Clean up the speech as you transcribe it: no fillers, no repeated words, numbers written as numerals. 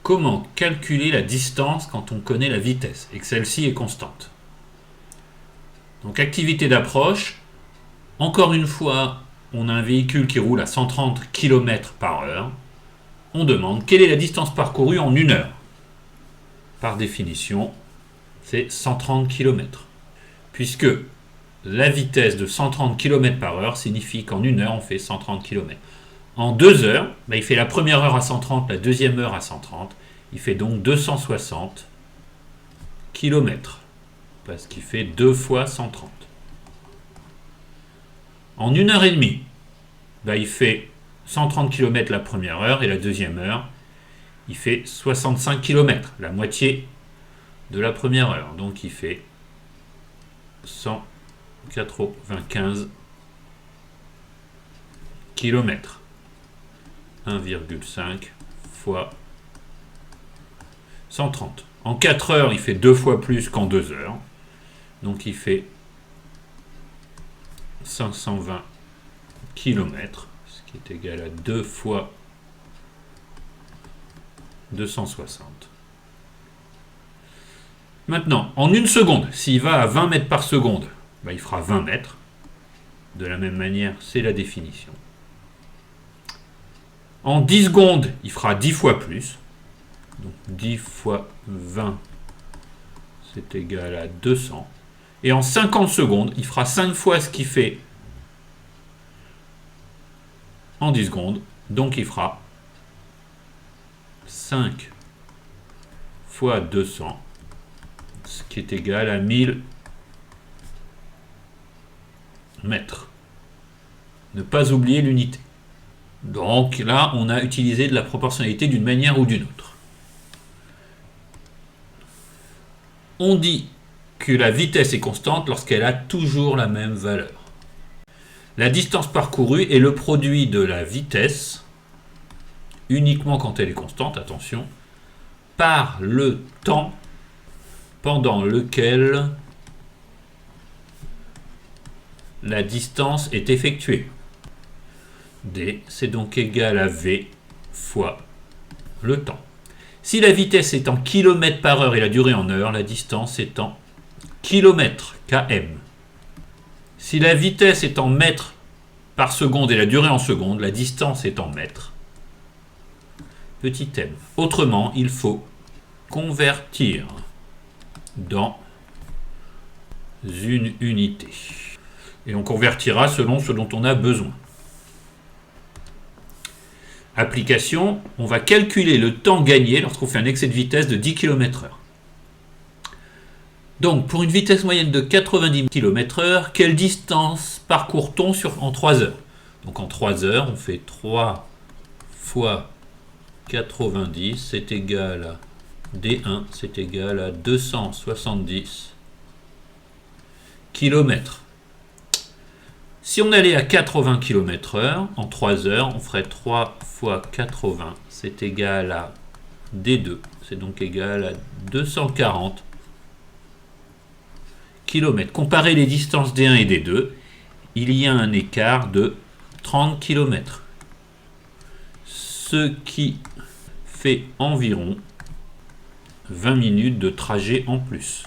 comment calculer la distance quand on connaît la vitesse et que celle-ci est constante. Donc activité d'approche, encore une fois, on a un véhicule qui roule à 130 km/h. On demande quelle est la distance parcourue en 1 heure. Par définition, c'est 130 km. Puisque la vitesse de 130 km/h signifie qu'en 1 heure, on fait 130 km. En 2 heures, il fait la première heure à 130, la deuxième heure à 130. Il fait donc 260 km. Parce qu'il fait 2 fois 130. En 1 heure et demie, il fait 130 km la première heure et la deuxième heure, il fait 65 km, la moitié de la première heure. Donc il fait 195 km. 1,5 fois 130. En 4 heures, il fait 2 fois plus qu'en 2 heures. Donc il fait 520 km, ce qui est égal à 2 fois 260. Maintenant, en 1 seconde, s'il va à 20 mètres par seconde, il fera 20 mètres. De la même manière, c'est la définition. En 10 secondes, il fera 10 fois plus. Donc 10 fois 20, c'est égal à 200. Et en 50 secondes, il fera 5 fois ce qu'il fait en 10 secondes. Donc il fera 5 fois 200, ce qui est égal à 1000 mètres. Ne pas oublier l'unité. Donc là, on a utilisé de la proportionnalité d'une manière ou d'une autre. On dit que la vitesse est constante lorsqu'elle a toujours la même valeur. La distance parcourue est le produit de la vitesse, uniquement quand elle est constante, attention, par le temps pendant lequel la distance est effectuée. D, c'est donc égal à V fois le temps. Si la vitesse est en km par heure et la durée en heure, la distance est en kilomètres, km. Si la vitesse est en mètres par seconde et la durée en secondes, la distance est en mètres, petit m. Autrement, il faut convertir dans une unité. Et on convertira selon ce dont on a besoin. Application, on va calculer le temps gagné lorsqu'on fait un excès de vitesse de 10 km/h. Donc, pour une vitesse moyenne de 90 km/h, quelle distance parcourt-on en 3 heures? Donc, en 3 heures, on fait 3 fois 90, c'est égal à D1, c'est égal à 270 km. Si on allait à 80 km/h, en 3 heures, on ferait 3 fois 80, c'est égal à D2, c'est donc égal à 240 km. Comparez les distances D1 et D2, il y a un écart de 30 km, ce qui fait environ 20 minutes de trajet en plus.